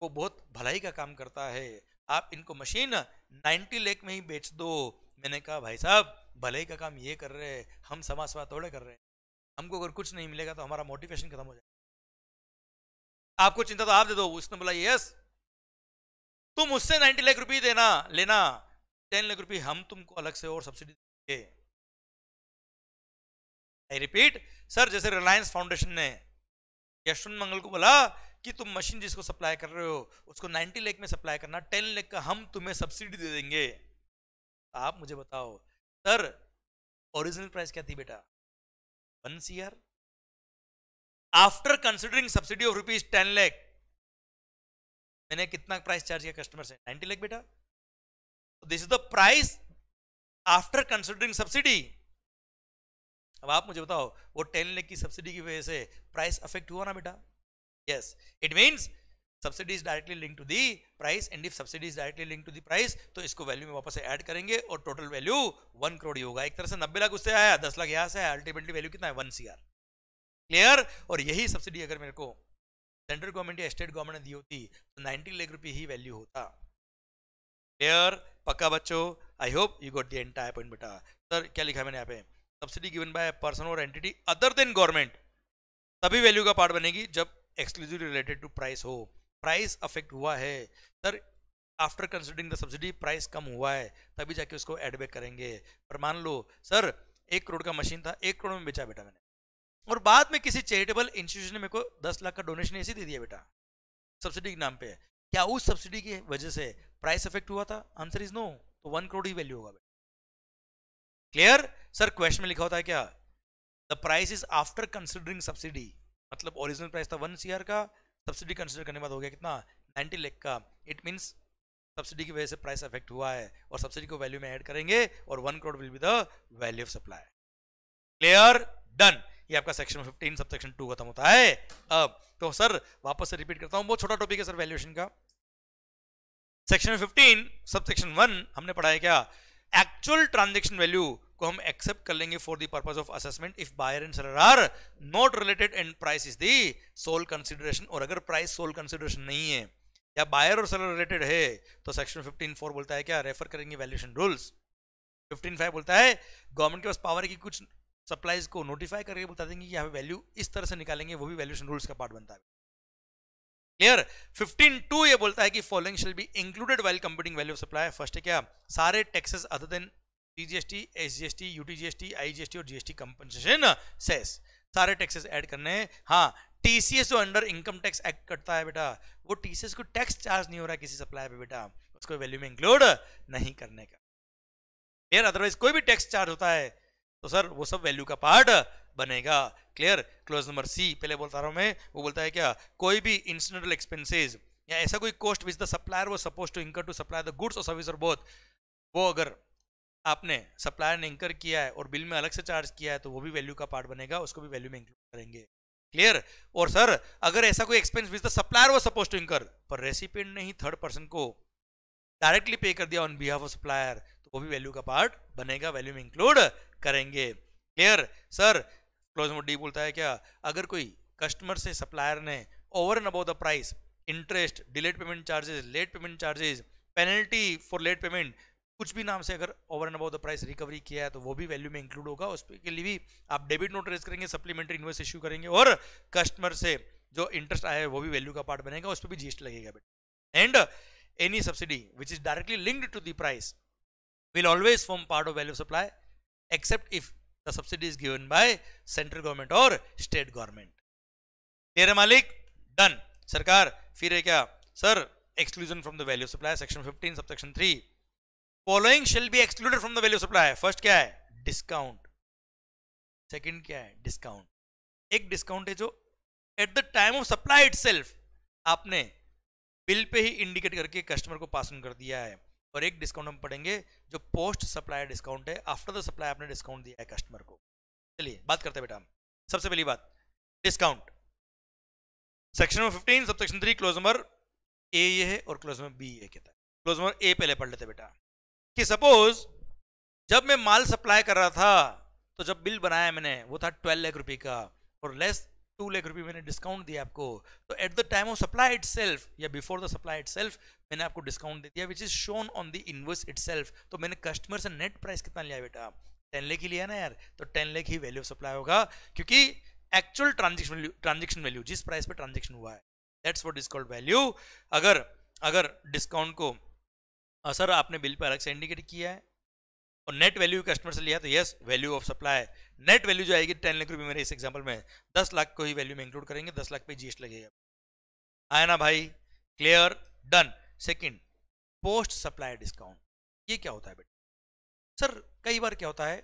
वो बहुत भलाई का काम करता है, आप इनको मशीन 90 लाख में ही बेच दो। मैंने कहा भाई साहब भलाई का काम ये कर रहे हैं, हम समाज सेवा थोड़े कर रहे हैं, हमको अगर कुछ नहीं मिलेगा तो हमारा मोटिवेशन खत्म हो जाएगा, आपको चिंता तो आप दे दो। उसने बोला यस तुम मुझसे 90 लाख रुपए देना लेना, 10 लाख रुपए हम तुमको अलग से और सब्सिडी देंगे। आई रिपीट सर, जैसे रिलायंस फाउंडेशन ने यशवंत मंगल को बोला कि तुम मशीन जिसको सप्लाई कर रहे हो उसको 90 लाख में सप्लाई करना, 10 लाख का हम तुम्हें सब्सिडी दे देंगे। आप मुझे बताओ सर ओरिजिनल प्राइस क्या थी बेटा? 1 CR। After considering subsidy of ₹10 lakh मैंने कितना प्राइस चार्ज किया कस्टमर से? 90 लाख बेटा। This is the price after considering subsidy. अब आप मुझे बताओ वो 10 लाख की सब्सिडी की वजह से प्राइस अफेक्ट हुआ ना बेटा? Yes, it means subsidy is directly link to the price, and if subsidy is directly link to the price तो इसको वैल्यू में वापस से ऐड करेंगे और टोटल वैल्यू 1 करोड़ ही होगा। एक तरह से 90 लाख उससे आया, 10 लाख यहां से आया, अल्टीमेटली वैल्यू कितना है? 1 CR। क्लियर? और यही सब्सिडी अगर मेरे को सेंट्रल गवर्नमेंट या स्टेट गवर्नमेंट ने दी होती तो 90 लाख रुपए ही वैल्यू होता। क्लियर? पक्का बच्चों? I hope you got the entire point बेटा। सर क्या लिखा है मैंने यहाँ पे? Subsidy given by person or entity other than government तभी वैल्यू का पार्ट बनेगी जब एक्सक्लूसिवली रिलेटेड टू प्राइस हो। प्राइस अफेक्ट हुआ है sir, after considering the subsidy price कम हुआ है तभी जाके उसको एड बैक करेंगे। पर मान लो सर 1 करोड़ का मशीन था, 1 करोड़ में बेचा बेटा मैंने, और बाद में किसी चैरिटेबल इंस्टीट्यूशन ने मेरे को 10 लाख का डोनेशन ऐसे दे दिया बेटा सब्सिडी के नाम पे, क्या उस सब्सिडी की वजह से प्राइस अफेक्ट हुआ था? आंसर इज नो, तो 1 करोड़ ही वैल्यू होगा बेटा। क्लियर? सर क्वेश्चन में लिखा होता है क्या? The price is after considering subsidy, मतलब ओरिजिनल प्राइस था 1 CR का, सब्सिडी कंसिडर करने के बाद हो गया कितना? 90 लाख का। इट मींस सब्सिडी की वजह से प्राइस अफेक्ट हुआ है और सब्सिडी को वैल्यू में ऐड करेंगे और 1 crore will be the value of supply. Clear? Done. ये आपका सेक्शन 15 सब सेक्शन 2 खत्म होता है। अब तो सर वापस से रिपीट करता हूं, बहुत छोटा टॉपिक है सर वैल्यूएशन का। सेक्शन 15 सब सेक्शन 1 हमने पढ़ा है क्या? एक्चुअल ट्रांजैक्शन वैल्यू को हम एक्सेप्ट कर लेंगे for the purpose of assessment if buyer and seller are not related and price is the sole consideration. और अगर प्राइस सोल कंसीडरेशन नहीं है या बायर और सेलर रिलेटेड है तो सेक्शन 15(4) बोलता है क्या? रेफर करेंगे वैल्यूएशन रूल्स। 15(5) बोलता है गवर्नमेंट के पास पावर है कि कुछ सप्लाईज को नोटिफाई करके बता देंगे कि यहाँ पे वैल्यू इस तरह से निकालेंगे, वो भी वैल्यूएशन रूल्स का पार्ट बनता है। क्लियर? 15(2) ये बोलता है कि following shall be included while computing value of supply. First है क्या? सारे taxes other then GST, SGST, UTGST, IGST और GST कंपनसेशन सेस, सारे टैक्सेस ऐड करने हैं। हाँ, TCS जो अंडर इनकम टैक्स एक्ट करता है बेटा, वो TCS को टैक्स चार्ज नहीं हो रहा है किसी सप्लाई पे बेटा, उसको वैल्यू में इंक्लूड नहीं करने का। क्लियर? अदरवाइज कोई भी टैक्स चार्ज होता है तो सर वो सब वैल्यू का पार्ट बनेगा। क्लियर? क्लोज नंबर C पहले बोलता रहा हूं मैं, वो बोलता है क्या? कोई भी इंसिडेंटल एक्सपेंसेस या ऐसा कोई cost which the supplier was supposed to incur to supply the goods और सर्विस और बोथ, वो अगर आपने सप्लायर ने इंकर किया है और बिल में अलग से चार्ज किया है तो वो भी वैल्यू का पार्ट बनेगा, उसको भी वैल्यू में इंक्लूड करेंगे। क्लियर? और सर अगर ऐसा कोई expense which the supplier was supposed to incur पर रेसिपिएंट ने ही थर्ड पर्सन को डायरेक्टली पे कर दिया ऑन बिहाफ ऑफ सप्लायर तो वो भी वैल्यू का पार्ट बनेगा, वैल्यू में इंक्लूड करेंगे। Clear? Sir close number D बोलता है क्या? अगर कोई कस्टमर से सप्लायर ने over and above the price interest, delayed payment charges, late payment charges, penalty for late payment, कुछ भी नाम से अगर over and above the price recovery किया है तो वो भी वैल्यू में इंक्लूड होगा। उसके लिए भी आप डेबिट नोट रेज करेंगे, सप्लीमेंट्री इनवॉइस इश्यू करेंगे और कस्टमर से जो इंटरेस्ट आया है वो भी वैल्यू का पार्ट बनेगा, उस पर भी GST लगेगा बेटा। And any subsidy which is directly linked to the price will always form part of value of supply except if the subsidy is given by central government or state government. Clear है मालिक? Done. सरकार फिर है क्या? Sir exclusion from the value of supply section 15 subsection 3 following shall be excluded from the value of supply. First क्या है? Discount. Second क्या है? Discount. एक discount है जो at the time of supply itself आपने बिल पे ही indicate करके customer को पास ऑन कर दिया है। और एक डिस्काउंट हम पढ़ेंगे जो पोस्ट सप्लाई डिस्काउंट है, आफ्टर द सप्लाई आपने डिस्काउंट दिया है कस्टमर को। चलिए बात करते हैं बेटा। सबसे पहली बात, discount section number 15 subsection 3 close number ए ये है और क्लोज नंबर बी ये कहता है। क्लोज नंबर ए पहले पढ़ लेते बेटा कि सपोज जब मैं माल सप्लाई कर रहा था तो जब बिल बनाया मैंने वो था 12 लाख रुपए का और लेस 2 लाख रुपए मैंने डिस्काउंट दिया आपको। तो at the time of supply itself या बिफोर द सप्लाई इटसेल्फ मैंने आपको डिस्काउंट दे दिया which is shown on the invoice itself. तो मैंने कस्टमर से नेट प्राइस कितना लिया बेटा? 10 लाख ही लिया ना यार, तो 10 लाख ही वैल्यू ऑफ सप्लाई होगा क्योंकि एक्चुअल ट्रांजेक्शन वैल्यू जिस प्राइस पे ट्रांजेक्शन हुआ है that's what is called value. अगर डिस्काउंट को सर आपने बिल पे अलग से इंडिकेट किया है और नेट वैल्यू कस्टमर से लिया तो yes value of supply. Net value जो आएगी 10 लाख रुपए मेरे इस एग्जांपल में 10 लाख को ही वैल्यू में इंक्लूड करेंगे, 10 लाख पे जीएसटी लगेगा। आया ना भाई? Clear? Done. Second, post supply discount, ये क्या होता है बेटा? सर कई बार क्या होता है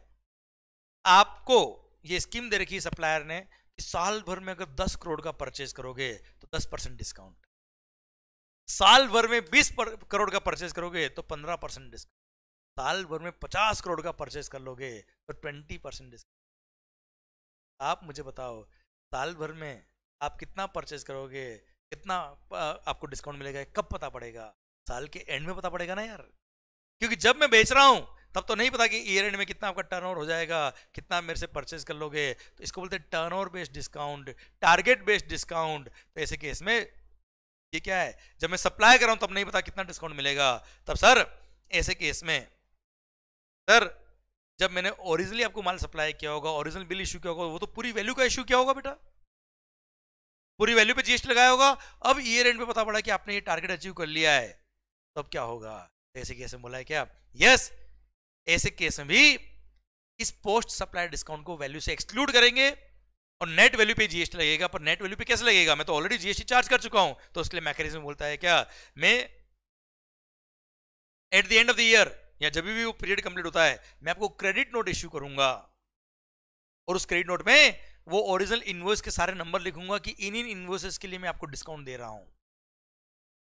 आपको ये स्कीम दे रखी है सप्लायर ने कि साल भर में अगर 10 करोड़ का परचेज करोगे तो 10% डिस्काउंट, साल भर में 20 करोड़ का परचेज करोगे तो 15% डिस्काउंट, साल भर में 50 करोड़ का परचेज कर लोगे तो 20% डिस्काउंट। आप मुझे बताओ साल भर में आप कितना परचेज करोगे, कितना आपको डिस्काउंट मिलेगा, कब पता पड़ेगा? साल के एंड में पता पड़ेगा ना यार, क्योंकि जब मैं बेच रहा हूं तब तो नहीं पता कि ईयर एंड में कितना आपका टर्नओवर हो जाएगा, कितना मेरे से परचेज कर लोगे। तो इसको बोलते हैं turnover based discount, target based discount. तो ऐसे केस में ये क्या है, जब मैं सप्लाई कर रहा हूं तब नहीं पता कितना डिस्काउंट मिलेगा। तब सर ऐसे केस में सर जब मैंने ओरिजिनली आपको माल सप्लाई किया होगा, ओरिजिनल बिल इश्यू किया होगा, वो तो पूरी वैल्यू का इश्यू किया होगा बेटा, पूरी वैल्यू पे जीएसटी लगाया होगा। अब ईयर एंड पे पता पड़ा कि आपने ये टारगेट अचीव कर लिया है, तब क्या होगा? ऐसे केस में बोला है क्या? यस, ऐसे केस में भी इस पोस्ट सप्लाई डिस्काउंट को वैल्यू से एक्सक्लूड करेंगे और नेट वैल्यू पे जीएसटी लगेगा। पर नेट वैल्यू पे कैसे लगेगा? मैं तो ऑलरेडी जीएसटी चार्ज कर चुका हूं। तो उसके लिए मैकेनिज्म बोलता है क्या, मैं at the end of the year या जब भी वो पीरियड कंप्लीट होता है मैं आपको क्रेडिट नोट इश्यू करूंगा और उस क्रेडिट नोट में वो ओरिजिनल इनवॉइस के सारे नंबर लिखूंगा कि इन इनवॉइसेस के लिए मैं आपको डिस्काउंट दे रहा हूं।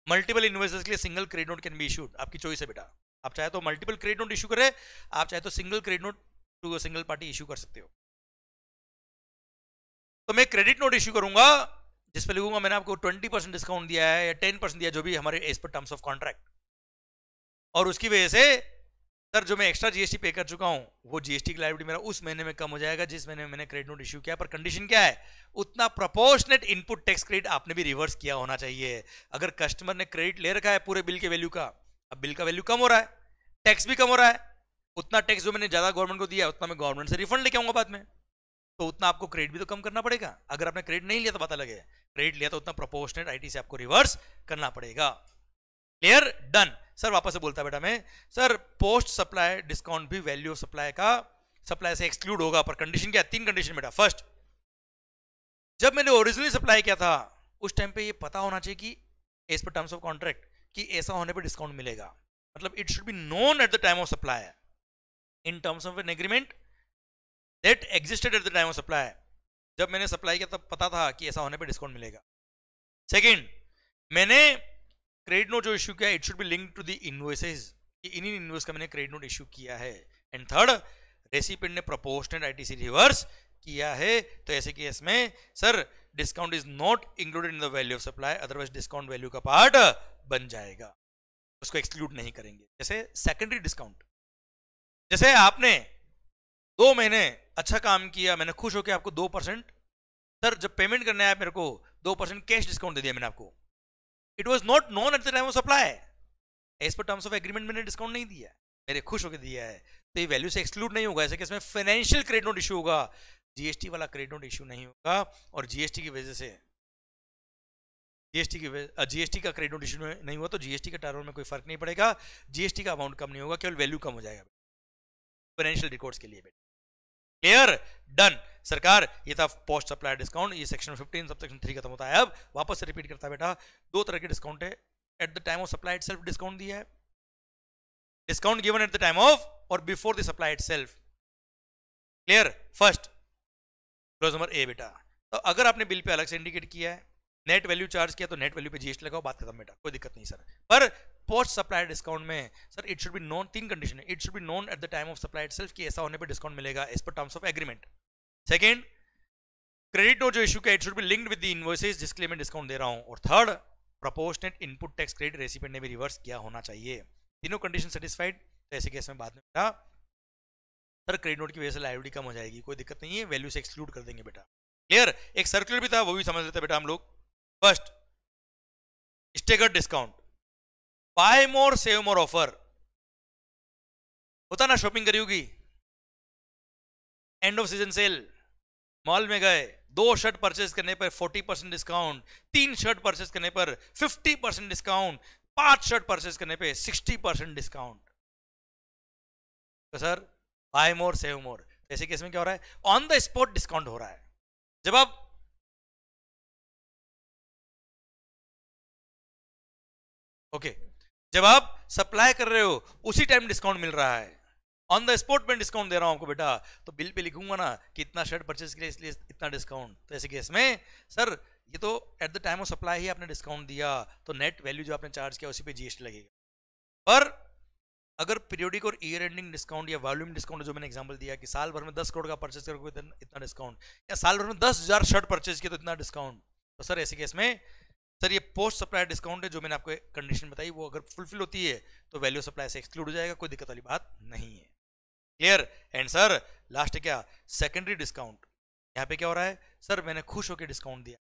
मल्टीपल इनवॉइसेस के लिए single credit note can be issued, आपकी चॉइस है बेटा। आप चाहे तो मल्टीपल क्रेडिट नोट इशू करे, आप चाहे तो single credit note to single party issue कर सकते हो। तो मैं क्रेडिट नोट इशू करूंगा जिस पे लिखूंगा मैंने आपको 20% डिस्काउंट दिया है या 10% दिया, जो भी हमारे as per terms of contract, और उसकी वजह से सर जो मैं एक्स्ट्रा जीएसटी पे कर चुका हूं वो जीएसटी की लायबिलिटी मेरा उस महीने में कम हो जाएगा जिस महीने में मैंने क्रेडिट नोट इश्यू किया। पर कंडीशन क्या है, उतना प्रोपोर्शनेट इनपुट टैक्स क्रेडिट आपने भी रिवर्स किया होना चाहिए। अगर कस्टमर ने क्रेडिट ले रखा है पूरे बिल के वैल्यू का, अब बिल का वैल्यू कम हो रहा है, टैक्स भी कम हो रहा है, उतना टैक्स जो मैंने ज्यादा गवर्नमेंट को दिया उतना मैं गवर्नमेंट से रिफंड लेके आऊंगा बाद में, तो उतना आपको क्रेडिट भी तो कम करना पड़ेगा। अगर आपने क्रेडिट नहीं लिया तो पता लगे, क्रेडिट लिया तो उतना प्रोपोर्शनेट आईटी से आपको रिवर्स करना पड़ेगा। क्लियर? डन। सर वापस से बोलता बेटा मैं, सर पोस्ट सप्लाई डिस्काउंट भी वैल्यू ऑफ सप्लाई का सप्लाई से एक्सक्लूड होगा, पर कंडीशन क्या? 3 कंडीशन बेटा। फर्स्ट, जब मैंने ओरिजिनली सप्लाई किया था उस टाइम पे ये पता होना चाहिए कि as per terms of contract कि ऐसा होने पे डिस्काउंट मिलेगा, मतलब it should be known at the time of supply in terms of an agreement that existed eight the time of supply. जब मैंने सप्लाई किया तब पता था कि ऐसा होने पे डिस्काउंट मिलेगा। सेकंड, मैंने क्रेडिट नोट जो इश्यू किया it should be linked to the invoices, कि इन इनवॉइस का मैंने क्रेडिट नोट इश्यू किया है। एंड थर्ड, रेसिपिएंट ने प्रोपोर्शनेट आईटीसी रिवर्स किया है। तो ऐसे केस में sir discount is not included in the value of supply, otherwise discount value का पार्ट बन जाएगा, उसको एक्सक्लूड नहीं करेंगे। जैसे सेकेंडरी डिस्काउंट, जैसे आपने 2 महीने अच्छा काम किया, मैंने खुश होकर आपको 2%, सर जब पेमेंट करने आया मेरे को 2% कैश डिस्काउंट दे दिया मैंने आपको, it was not known at the time of supply, as per terms of agreement मैंने डिस्काउंट नहीं दिया, मेरे खुश होकर दिया है, तो ये वैल्यू से एक्सक्लूड नहीं होगा। ऐसे केस में फाइनेंशियल क्रेडिट नोट इशू होगा, जीएसटी वाला क्रेडिट नोट इशू नहीं होगा। और जीएसटी की वजह से जीएसटी का क्रेडिट नोट इशू नहीं हुआ तो जीएसटी का टर्नओवर में कोई फर्क नहीं पड़ेगा, जीएसटी का अमाउंट कम नहीं होगा, केवल वैल्यू कम हो जाएगा फाइनेंशियल रिकॉर्ड्स के लिए। क्लियर? डन। सरकार ये था पोस्ट सप्लाई डिस्काउंट, ये सेक्शन 15 सबसेक्शन 3 खत्म होता है। अब वापस से रिपीट करता है बेटा, 2 तरह के डिस्काउंट है। At the time of supply itself discount दिया है, discount given at the time of or before the supply itself. Clear? First clause number A बेटा, तो अगर आपने बिल पे अलग से इंडिकेट किया है नेट वैल्यू चार्ज किया तो नेट वैल्यू पे जीएसटी लगाओ, बात खत्म बेटा, कोई दिक्कत नहीं सर। पर पोस्ट सप्लाई डिस्काउंट में sir it should be known, 3 condition है, it should be known at the time of supply itself कि ऐसा होने पे डिस्काउंट मिलेगा as per terms of agreement. Second, credit note जो इशू का it should be linked with the invoices जिसके लिए मैं डिस्काउंट दे रहा हूं। और third, proportionate input tax credit recipient ने भी रिवर्स किया होना चाहिए। तीनों कंडीशन सेटिस्फाइड तो ऐसे केस में बाद में बेटा सर क्रेडिट नोट की वजह से लायबिलिटी कम हो जाएगी, कोई दिक्कत नहीं है, वैल्यू से एक्सक्लूड कर देंगे बेटा। क्लियर? एक सर्कुलर भी था वो भी समझ लेते बेटा हम लोग। फर्स्ट, स्टेगर्ड डिस्काउंट, बाय मोर सेव मोर ऑफर होता ना, शॉपिंग करी होगी, end off season cell, mall में गए, 2 शर्ट परचेज करने पर 40% डिस्काउंट, 3 शर्ट परचेज करने पर 50% डिस्काउंट, 5 शर्ट परचेज करने पे 60% डिस्काउंट। तो सर बाय मोर सेव मोर, ऐसे केस में क्या हो रहा है, ऑन द स्पॉट डिस्काउंट हो रहा है। जब आप जब आप सप्लाई कर रहे हो उसी टाइम डिस्काउंट मिल रहा है, ऑन द स्पॉट में डिस्काउंट दे रहा हूं आपको बेटा, तो बिल पे लिखूंगा ना कि इतना शर्ट परचेज के लिए इसलिए इतना डिस्काउंट। तो ऐसे केस में सर ये तो at the time of supply ही आपने डिस्काउंट दिया, तो नेट वैल्यू जो आपने चार्ज किया उसी पे जीएसटी लगेगा। पर अगर पीरियोडिक और ईयर एंडिंग डिस्काउंट या वॉल्यूम डिस्काउंट जो मैंने एग्जांपल दिया कि साल भर में 10 करोड़ का परचेज करोगे तो इतना डिस्काउंट, या साल भर में 10,000 शर्ट परचेज किया तो इतना डिस्काउंट, तो सर ऐसे केस में सर ये पोस्ट सप्लाई डिस्काउंट है जो मैंने आपको कंडीशन बताई, वो अगर फुलफिल होती है तो वैल्यू सप्लाई से एक्सक्लूड हो जाएगा, कोई दिक्कत वाली बात नहीं है। क्लियर? एंड सर लास्ट क्या, सेकेंडरी डिस्काउंट। यहाँ पे क्या हो रहा है, सर मैंने खुश होकर डिस्काउंट दिया,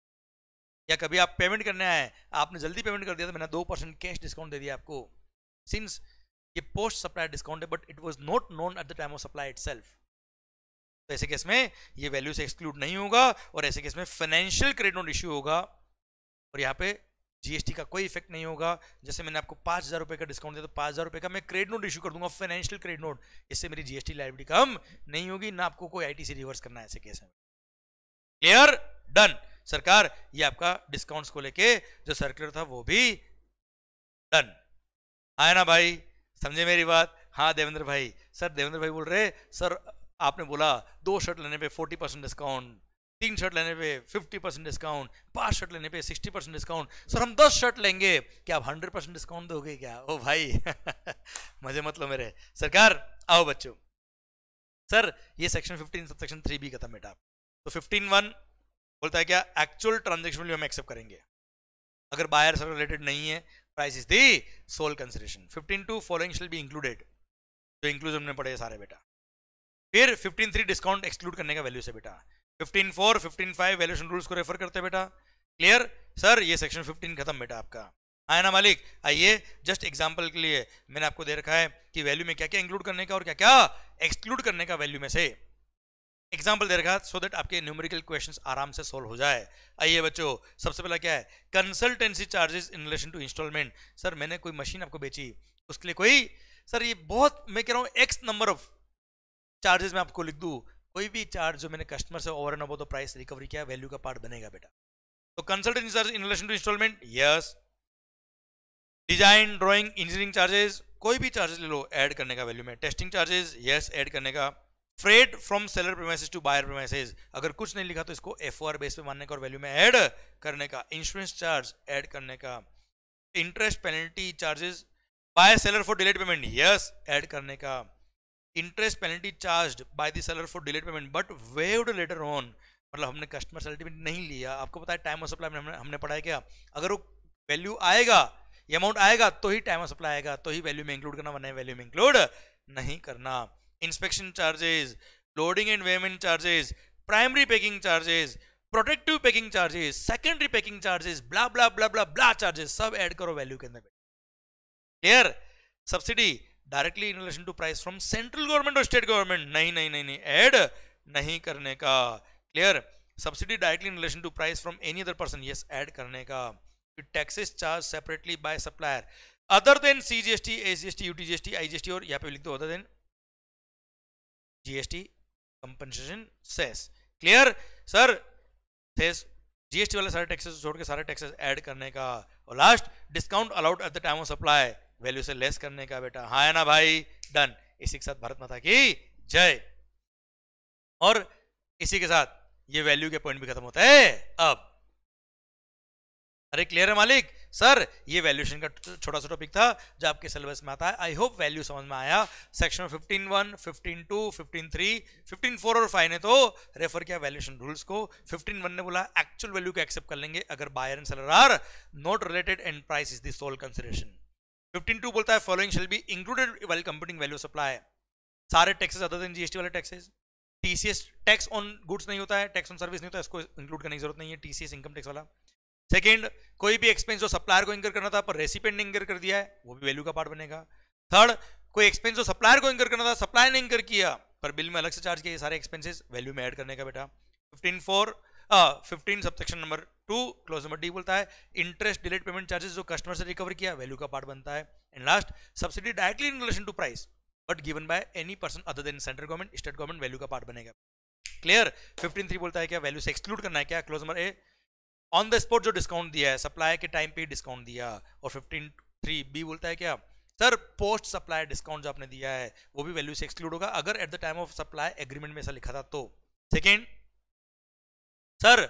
या कभी आप पेमेंट करने आए, आपने जल्दी पेमेंट कर दिया तो मैंने 2% कैश डिस्काउंट दे दिया आपको, सिंस ये पोस्ट सप्लाई डिस्काउंट है but it was not known at the time of supply itself, तो ऐसे केस में ये वैल्यू से एक्सक्लूड नहीं होगा, और ऐसे केस में फाइनेंशियल क्रेडिट नोट इश्यू होगा और यहाँ पे जीएसटी का कोई इफेक्ट नहीं होगा। जैसे मैंने आपको 5,000 रुपए का डिस्काउंट दिया तो 5,000 रुपए का मैं क्रेडिट नोट इशू कर दूंगा, फाइनेंशियल क्रेडिट नोट, इससे मेरी जीएसटी लायबिलिटी कम नहीं होगी, ना आपको कोई आईटीसी रिवर्स करना है ऐसे केस में। क्लियर? डन। सरकार ये आपका डिस्काउंट्स को लेके जो सर्कुलर था वो भी डन है ना भाई, समझे मेरी बात? हाँ देवेंद्र भाई, सर देवेंद्र भाई बोल रहे सर आपने बोला 2 शर्ट लेने पे 40% डिस्काउंट, 3 शर्ट लेने पे 50% डिस्काउंट, 5 शर्ट लेने पे 60% डिस्काउंट, सर हम 10 शर्ट लेंगे क्या आप 100% डिस्काउंट दोगे क्या? ओ भाई मजे मत लो मेरे। सरकार आओ बच्चों, सर ये सेक्शन 15 सब सेक्शन 3 भी खत्म बेटा। तो 15(1) बोलता है क्या, एक्चुअल ट्रांजेक्शन वैल्यू हम एक्सेप्ट करेंगे अगर बायर से रिलेटेड नहीं है, price is the sole consideration. 15(2) following shall be included, जो इंक्लूजन में पड़े सारे बेटा। फिर 15(3) डिस्काउंट एक्सक्लूड करने का वैल्यू से बेटा। 15(4) 15(5) वैल्यूएशन रूल्स को रेफर करते हैं बेटा। क्लियर? सर ये सेक्शन 15 खत्म बेटा आपका, आया ना मालिक? आइए जस्ट एग्जांपल के लिए मैंने आपको दे रखा है कि वैल्यू में क्या क्या इंक्लूड करने का और क्या क्या एक्सक्लूड करने का वैल्यू में से। एग्जाम्पल दे रखा है सो दैट आपके न्यूमेरिकल क्वेश्चंस आराम से सोल्व हो जाए। आइए बच्चों, सबसे पहला क्या है, consultancy charges in relation to installment. Sir मैंने कोई मशीन आपको बेची, उसके लिए कोई, सर ये बहुत मैं कह रहा हूँ एक्स नंबर ऑफ चार्जेस मैं आपको लिख दूं, कोई भी चार्ज जो मैंने कस्टमर से over and above the price recovery किया वैल्यू का पार्ट बनेगा बेटा। तो consultancy charge in relation to installment, yes. Design drawing engineering charges, कोई भी चार्जेस ले लो ऐड करने का वैल्यू में। टेस्टिंग चार्जेस, यस ऐड करने का। Freight from seller premises to buyer premises, अगर कुछ नहीं लिखा तो इसको एफओआर बेस पे मानने का और वैल्यू में ऐड करने का। इंश्योरेंस चार्ज ऐड करने का। Interest penalty charges by seller for delayed payment, yes add करने का। Interest penalty charged by the seller for delayed payment but waived later on, मतलब हमने कस्टमर से अल्टीमेट नहीं लिया, आपको पता है टाइम ऑफ सप्लाई में हमने पढ़ा है क्या, अगर वो वैल्यू आएगा, ये अमाउंट आएगा तो ही टाइम ऑफ सप्लाई आएगा, तो ही वैल्यू में इंक्लूड करना, वरना वैल्यू में इंक्लूड नहीं करना। Inspection charges, loading and weighment charges, primary packing charges, protective packing charges, secondary packing charges, blah blah blah blah blah charges, सब ऐड करो वैल्यू के अंदर। Clear? Subsidy directly in relation to price from central government और state government, नहीं नहीं नहीं नहीं add नहीं करने का। Clear? Subsidy directly in relation to price from any other person, yes add करने का। Taxes charge separately bye supplier other than CGST, SGST, UTGST, IGST, और यहाँ पे लिख दो other than GST compensation cess. Clear? Sir cess GST वाले सारे taxes छोड़ के सारे टैक्सेस ऐड करने का। और last discount allowed at the time of supply, value से लेस करने का बेटा। हाँ है ना भाई? डन। इसी के साथ भारत माता की जय। और इसी के साथ ये वैल्यू के पॉइंट भी खत्म होता है। अब अरे क्लियर है मालिक? सर ये वैल्यूएशन का छोटा सा टॉपिक था जो आपके सिलेबस में आता है। आई होप वैल्यू समझ में आया। सेक्शन 15.1, 15.2, 15.3, 15.4 और 5 ने तो रेफर किया वैल्यूएशन रूल्स को। 15.1 ने बोला एक्चुअल वैल्यू को एक्सेप्ट कर लेंगे अगर buyer and seller are not related and price is the sole consideration. 15.2 बोलता है following shall be included while computing value supply. सारे टैक्सेस अदर देन जीएसटी वाले taxes. TCS tax on goods नहीं होता है, टैक्स ऑन सर्विस नहीं होता है, इसको इंक्लूड करने की जरूरत नहीं है, टीसीएस इनकम टैक्स वाला। सेकंड, कोई भी एक्सपेंस जो सप्लायर को इंकर करना था पर रेसिपिएंट ने इंकर कर दिया है वो भी वैल्यू का पार्ट बनेगा। थर्ड, कोई एक्सपेंस जो सप्लायर को इंकर करना था सप्लायर ने इंकर किया पर बिल में अलग से चार्ज किया, ये सारे एक्सपेंसेस वैल्यू में ऐड करने का बेटा। 15 subsection number 2 clause number D बोलता है इंटरेस्ट डिलेड पेमेंट चार्जेस जो कस्टमर से रिकवर किया वैल्यू का पार्ट बनता है। And last, subsidy directly in relation to price but given by any person other than central government state government value का part बनेगा। क्लियर? 15.3 बोलता है क्या वैल्यू से एक्सक्लूड करना है क्या? Clause number A on the spot जो डिस्काउंट दिया है सप्लाई के टाइम पे डिस्काउंट दिया। और 15.3 बी बोलता है क्या सर पोस्ट सप्लाई डिस्काउंट जो आपने दिया है वो भी वैल्यू से एक्सक्लूड होगा अगर eight the time of supply agreement में ऐसा लिखा था तो। सेकेंड, सर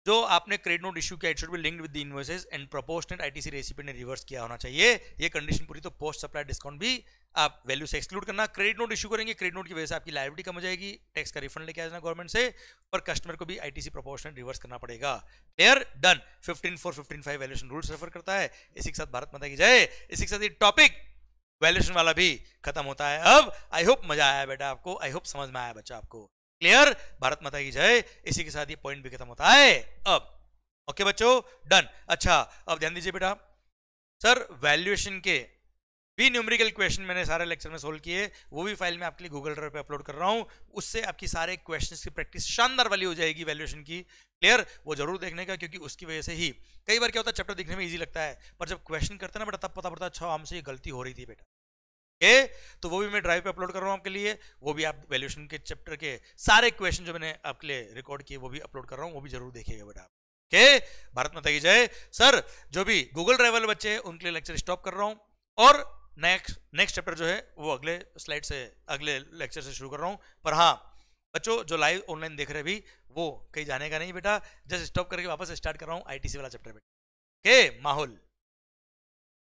जो आपने क्रेडिट नोट इशू किया it should be linked with the invoices and proportionate ITC recipient ने रिवर्स किया होना चाहिए। ये कंडीशन पूरी तो पोस्ट सप्लाई डिस्काउंट भी आप वैल्यू से एक्सक्लूड करना। क्रेडिट नोट इशू करेंगे, क्रेडिट नोट की वजह से आपकी लायबिलिटी कम हो जाएगी, टैक्स का रिफंड लेके आ जाना गवर्नमेंट से, पर कस्टमर को भी आईटीसी प्रोपोर्शनेट रिवर्स करना पड़ेगा। Clear? Done. 15.4, 15.5 valuation rules refer करता है। इसी के साथ भारत माता की जय। इसी के साथ ये टॉपिक वैल्यूएशन वाला भी खत्म होता है। अब आई होप मजा आया बेटा आपको, आई होप समझ में आया बच्चा आपको। क्लियर? भारत माता की जय। इसी के साथ ये पॉइंट भी खत्म होता है। अब ओके बच्चों, डन। अच्छा अब ध्यान दीजिए बेटा, सर वैल्यूएशन के भी न्यूमेरिकल क्वेश्चन मैंने सारे लेक्चर में सोल्व किए, वो भी फाइल में आपके लिए गूगल ड्राइव पे अपलोड कर रहा हूं। उससे आपकी सारे क्वेश्चंस की प्रैक्टिस शानदार वाली हो जाएगी वैल्यूएशन की। क्लियर? वो जरूर देखने का, क्योंकि उसकी वजह से ही कई बार क्या होता है चैप्टर दिखने में इजी लगता है पर जब क्वेश्चन करते हैं ना बेटा तब पता पड़ता है अच्छा हमसे ये गलती हो रही थी बेटा। तो वो भी मैं ड्राइव पे अपलोड कर रहा हूं आपके लिए। वो भी आप वैल्यूएशन के चैप्टर के सारे क्वेश्चन जो मैंने आपके लिए रिकॉर्ड किए वो भी अपलोड कर रहा हूं, वो भी जरूर देखिएगा बेटा। भारत माता की जय। सर जो भी गूगल ड्राइव वाले बच्चे हैं उनके लिए लेक्चर स्टॉप कर रहा हूं और नेक्स्ट चैप्टर जो है वो अगले स्लाइड से अगले लेक्चर से शुरू कर रहा हूं। पर हाँ बच्चों जो लाइव ऑनलाइन देख रहे हैं भी वो कहीं जाने का नहीं बेटा, जस्ट स्टॉप करके वापस स्टार्ट कर रहा हूं आईटीसी वाला चैप्टर बेटा। माहौल